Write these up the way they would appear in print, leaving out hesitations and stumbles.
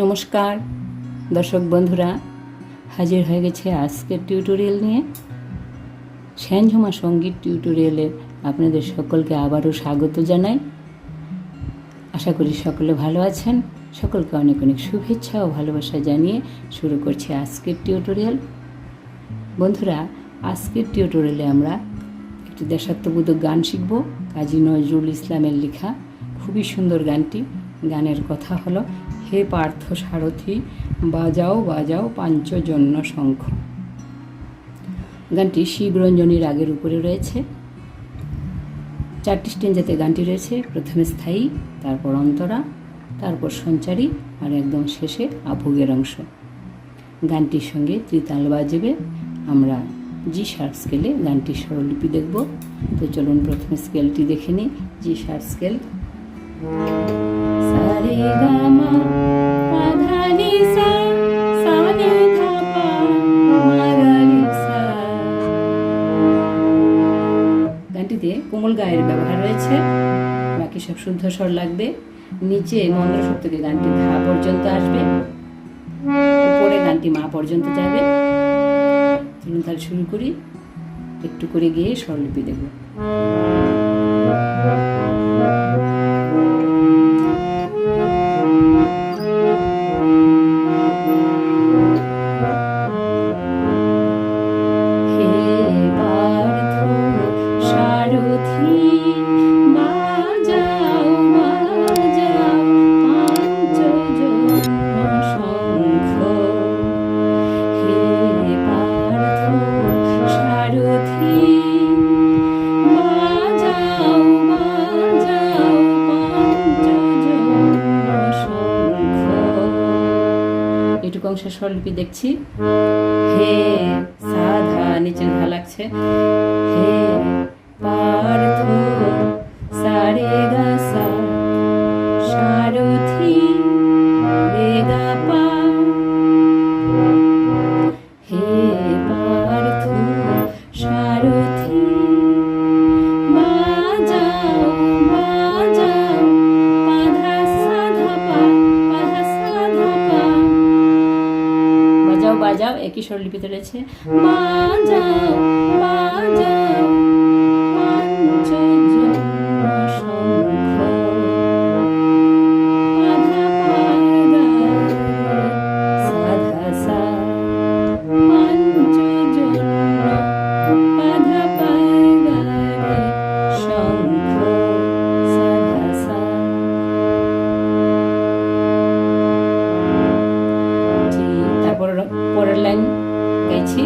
নমস্কার দর্শক বন্ধুরা, হাজির হয়ে গেছে আজকের টিউটোরিয়াল নিয়ে। শ্যানঝুমা সঙ্গীত টিউটোরিয়ালে আপনাদের সকলকে আবারও স্বাগত জানাই। আশা করি সকলে ভালো আছেন। সকলকে অনেক অনেক শুভেচ্ছা ও ভালোবাসা জানিয়ে শুরু করছি আজকের টিউটোরিয়াল। বন্ধুরা, আজকের টিউটোরিয়ালে আমরা একটি দেশাত্মবোধক গান শিখব। কাজী নজরুল ইসলামের লেখা খুবই সুন্দর গানটি। গানের কথা হলো, হে পার্থ সারথি বাজাও বাজাও পাঞ্চজন্য শঙ্খ। গানটি শিবরঞ্জনী রাগের উপরে রয়েছে। 4টি স্টেঞ্জাতে গানটি রয়েছে। প্রথমে স্থায়ী, তারপর অন্তরা, তারপর সঞ্চারী আর একদম শেষে আভোগের অংশ। গানটির সঙ্গে ত্রিতাল বাজবে। আমরা জি শার্প স্কেলে গানটির স্বরলিপি দেখব। তো চলুন প্রথমে স্কেলটি দেখে নিই। জি শার্প স্কেল। সারে গামা পধা নি সা সা নি ধা পা মা গা রে সা। গানটিতে কোমল গায়ের ব্যবহার রয়েছে। বাকি সব শুদ্ধ স্বর লাগবে। নিচে মন্দ্রস্বর থেকে গানটি ধা পর্যন্ত আসবে, উপরে গানটি মা পর্যন্ত যাবে। চলুন তাহলে শুরু করি। একটু করে গিয়ে স্বরলিপি দেব। এটুকু অংশের স্বরলিপি দেখছি। হে সাধা, নিচের ধা লাগছে। হে পার্থ সারে গা সা সারথি রে গা পা। হে পার্থ সারথি বাজাও বাজাও পাধা সা ধা পা পাধা সা ধা পা। বাজাও বাজাও একই স্বরলিপিতে রয়েছে। বাজাও বাজাও পাঞ্চজন্য শঙ্খ পাধা পা গা সা ধা সা পাঞ্চজন্য পাধা পা গা রে শঙ্খ সা ধা সা। ঠিক, তারপর পরের লাইন গাইছি।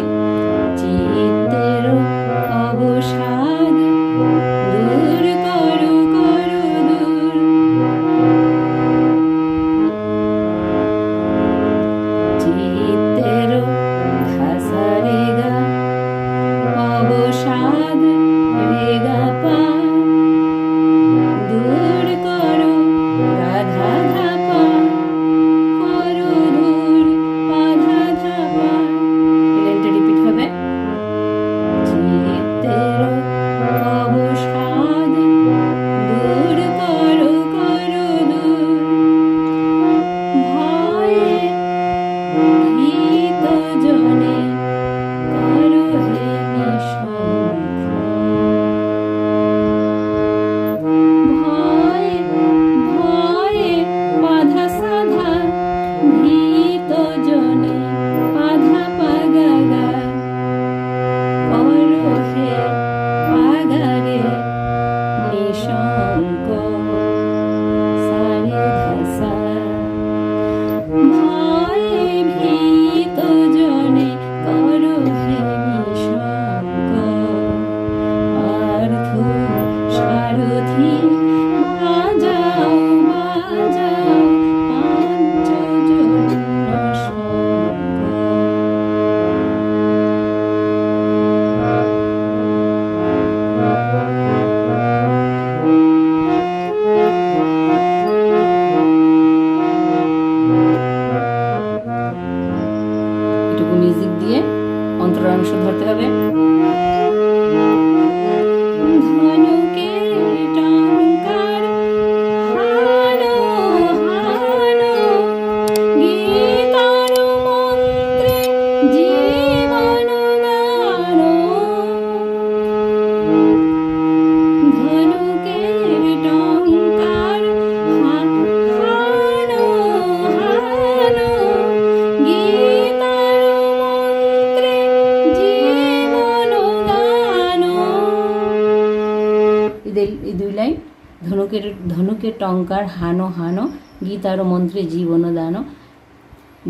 ধনুকে টঙ্কার হানো হানো, গীতার মন্ত্রে জীবন দানো।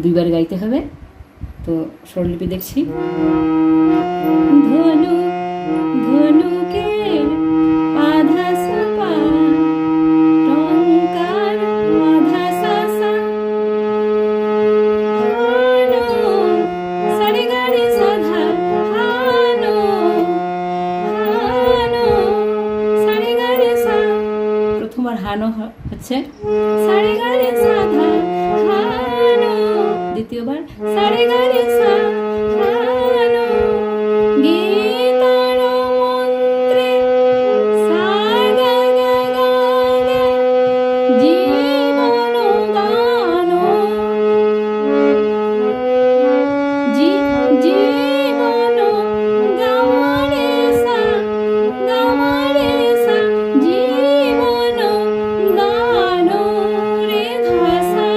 দুইবার গাইতে হবে। তো স্বরলিপি দেখছি। ধনু ধনুকের আধা সাপা, টঙ্কার আধা সাসা, হানো সারে গারে সাধা, হানো হানো সারে গারে সা। প্রথমবার হানো হচ্ছে সারে গারে সাধা, হানো। দ্বিতীয়বার সারে গারে সা, হানো। গীতার মন্ত্রে সা গা গা গা গা, জীবন দানো। জীবন গামারে সা, গামারে সা, জীবন দানো রে ধাসা।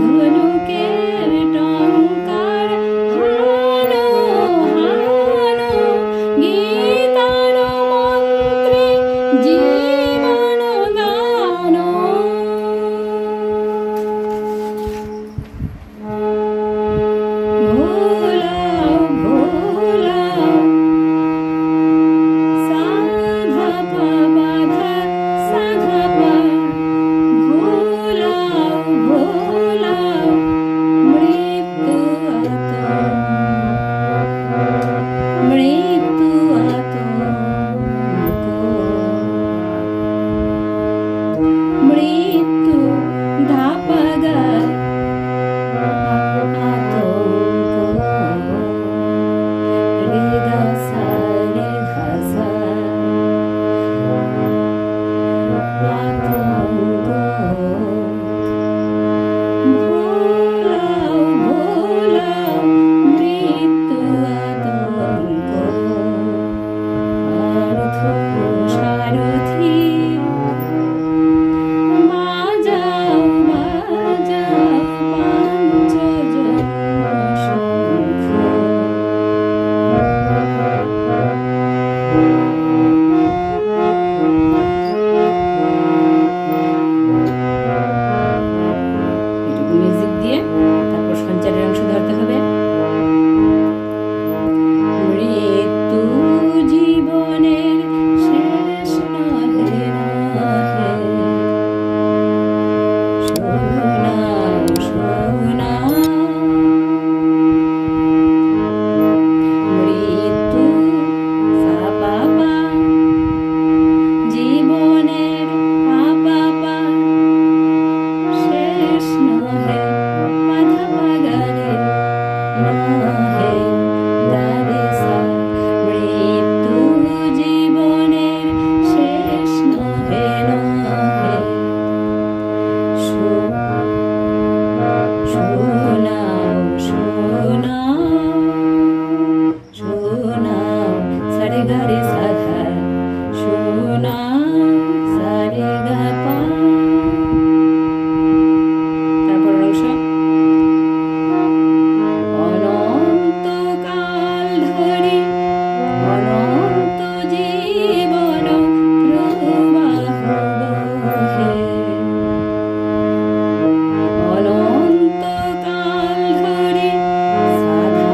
ধনুকের টঙ্কার হানো হানো, গীতার মন্ত্রে জীবন দানো। ভোলাও ভোলাও সাধা পা বাধা সাধা পা, ভোলাও ভোলাও মৃত্যু আতঙ্ক, মৃত্যু ধাপাগার আতঙ্ক, রে গা সা রে ধা সা, আতঙ্ক। ভোলাও ভোলাও মৃত্যু আতঙ্ক, অর্থ সারথি বাজাও বাজাও পাঞ্চজন্য শঙ্খ। এটুকু মিউজিক দিয়ে তারপর সঞ্চারের অংশ ধরতে হবে। মৃত্যু জীবনের শেষ নহে নহে, শোনাও শোনাও। মৃত্যু সা পা পা, জীবনের পা পা পা, শেষ নহে পাধা পাগারে নহে দারে সা। মৃত্যু জীবনের শেষ নহে নহে, শোনাও শোনাও শোনাও সারে গারে সাধা, শোনাও সারে গা পা। তারপর অংশ। অনন্তকাল ধরে অনন্ত জীবন প্রবাহ বহে, অনন্তকাল ধরে সাধা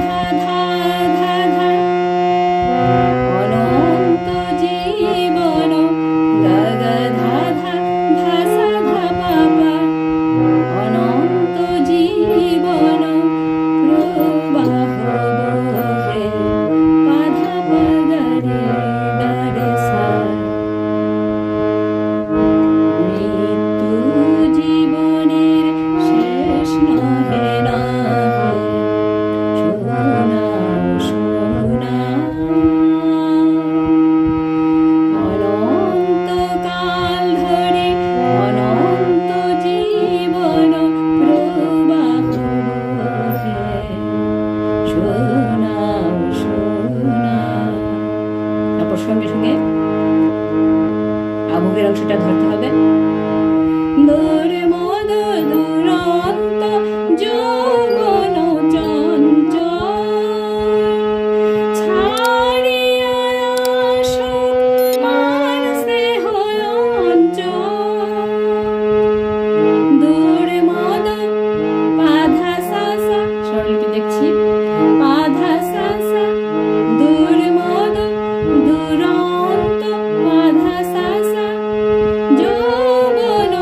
ধা ধা ধা ধা, অনন্ত জীবন গা গা ধা ধা ধা সা ধা পা পা, অনন্ত জীবন প্রবাহ বহে, পাধা পাগারে গারে সা। মৃত্যু জীবনের শেষ নহে নহে, শোনাও শোনাও। অনন্তকাল ধরে অনন্ত জীবন প্রবাহ বহে, শোনাও শোনাও। তারপর সঙ্গে সঙ্গে আবহের অংশটা ধরতে হবে। দোরে মদ দুরন্ত যৌবন চঞ্চল, ছাড়িয়া আসো পাধা সা সা দূর মদ দুরন্ত পাধা সা সা যৌবন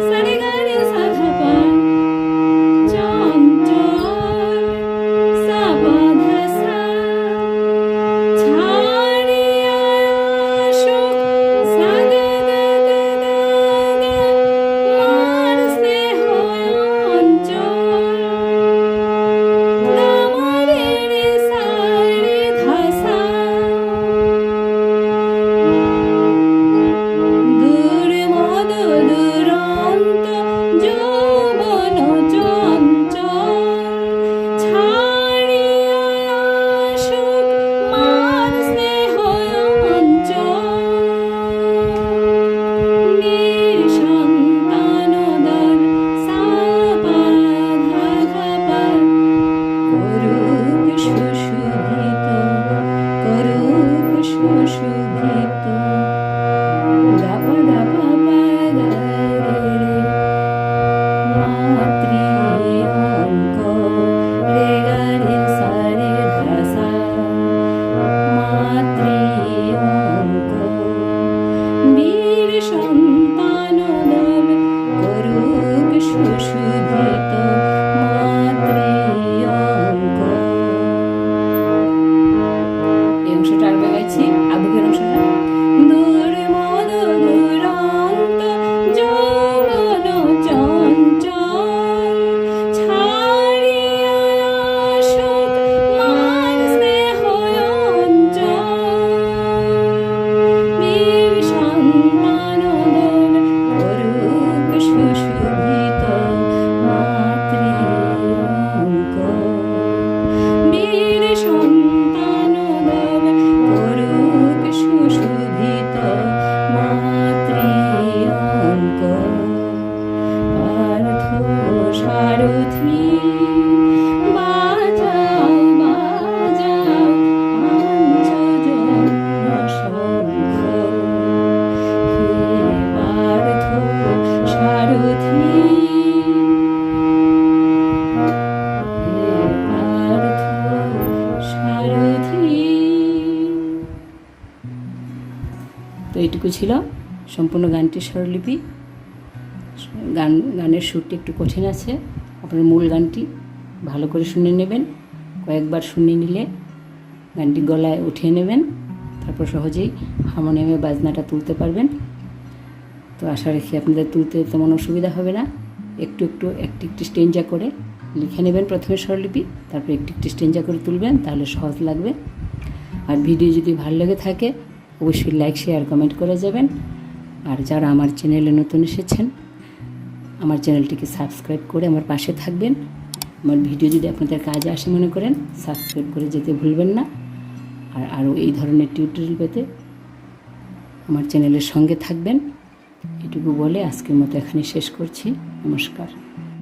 সারে গারে সাধা পা চঞ্চল সা পাধা সা ছাড়িয়া সুখ সা গা গা গা গা গা মার স্নেহ অঞ্চল গামারে রে সা রে ধা সা দূর মদ দুরন্ত যৌবন চঞ্চল ছাড়িয়া সুখ মান স্নেহ অঞ্চল নিঃসন্তান দল সাপা ধা ধা পা করুক সুশোভিত করুক সুশোভিত গাপা গাপা পা গা রে রে মাতৃঅঙ্ক রে গা রে সা রে ধা সা মাতৃঅঙ্ক বীর সন্তান দল করুক সুশোভিত মাতৃঅঙ্ক। এই অংশটা আরবে গাইছি, আবুকের অংশটা। দূর মদ দুরন্ত যৌবন চঞ্চল ছাড়িয়া সুখ মান স্নেহ অঞ্চল বীর সন্তান দল করুক সুশোভিত মাতৃঅঙ্ক বীর সন্তান দল করুক সুশোভিত মাতৃঅঙ্ক পার্থ সারথি বাজাও বাজাও পাঞ্চজন্য শঙ্খ হে পার্থ সারথি হে পার্থ সারথি। তো এইটুকু ছিল সম্পূর্ণ গানটির স্বরলিপি। গানের সুরটি একটু কঠিন আছে, আপনার মূল গানটি ভালো করে শুনে নেবেন। কয়েকবার শুনে নিলে গানটি গলায় উঠিয়ে নেবেন, তারপর সহজেই হারমোনিয়ামে বাজনাটা তুলতে পারবেন। তো আশা রাখি আপনাদের তুলতে তেমন অসুবিধা হবে না। একটু একটি স্টেঞ্জা করে লিখে নেবেন প্রথমে স্বরলিপি, তারপর একটি স্টেঞ্জা করে তুলবেন, তাহলে সহজ লাগবে। আর ভিডিও যদি ভালো লেগে থাকে অবশ্যই লাইক শেয়ার কমেন্ট করে যাবেন। আর যারা আমার চ্যানেলে নতুন এসেছেন আমার চ্যানেলটিকে সাবস্ক্রাইব করে আমার পাশে থাকবেন। আমার ভিডিও যদি আপনাদের কাজে আসে মনে করেন সাবস্ক্রাইব করে যেতে ভুলবেন না। আর আরও এই ধরনের টিউটোরিয়াল পেতে আমার চ্যানেলের সঙ্গে থাকবেন। এটুকু বলে আজকের মতো এখানে শেষ করছি। নমস্কার।